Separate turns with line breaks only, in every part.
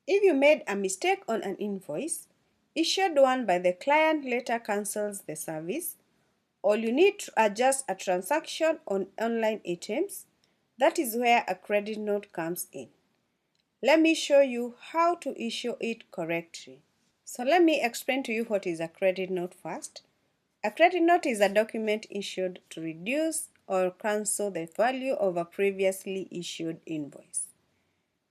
If you made a mistake on an invoice, issued one by the client later cancels the service, or you need to adjust a transaction on online eTIMS, that is where a credit note comes in. Let me show you how to issue it correctly. So let me explain to you what is a credit note first. A credit note is a document issued to reduce or cancel the value of a previously issued invoice.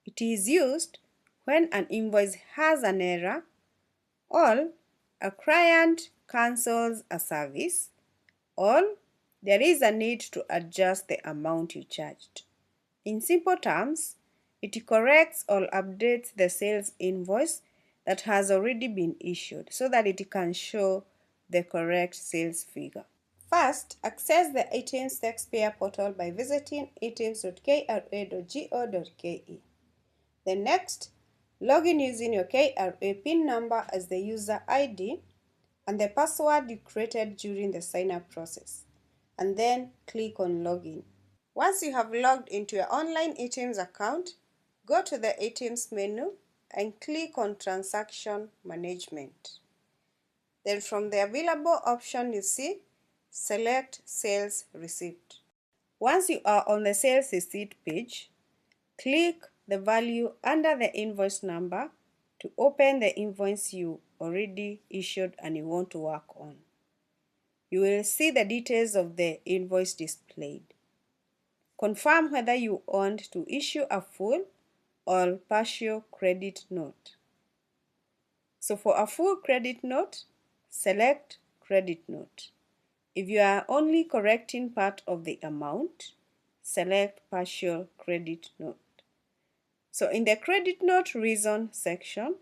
It is used when an invoice has an error, or a client cancels a service, or there is a need to adjust the amount you charged. In simple terms, it corrects or updates the sales invoice that has already been issued so that it can show the correct sales figure. First, access the eTIMS taxpayer portal by visiting itims.kra.go.ke. Then next, log in using your KRA PIN number as the user ID and the password you created during the sign-up process, and then click on Login. Once you have logged into your online eTIMS account, go to the eTIMS menu and click on Transaction Management. Then from the available option you see, select Sales Receipt. Once you are on the Sales Receipt page, click the value under the invoice number to open the invoice you already issued and you want to work on. You will see the details of the invoice displayed. Confirm whether you want to issue a full or partial credit note. So for a full credit note, select Credit Note. If you are only correcting part of the amount, select Partial Credit Note. So in the Credit Note Reason section,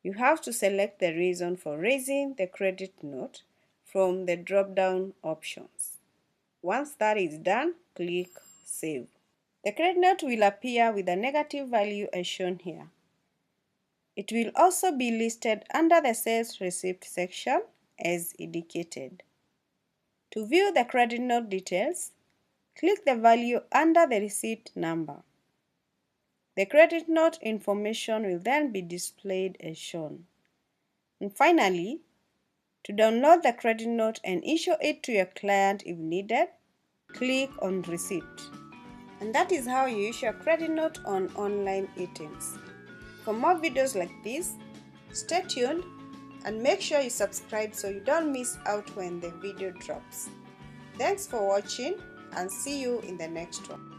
you have to select the reason for raising the credit note from the drop-down options. Once that is done, click Save. The credit note will appear with a negative value as shown here. It will also be listed under the Sales Receipt section as indicated. To view the credit note details, click the value under the receipt number. The credit note information will then be displayed as shown. And finally, to download the credit note and issue it to your client if needed, click on Receipt. And that is how you issue a credit note on online eTIMS. For more videos like this, stay tuned and make sure you subscribe so you don't miss out when the video drops. Thanks for watching and see you in the next one.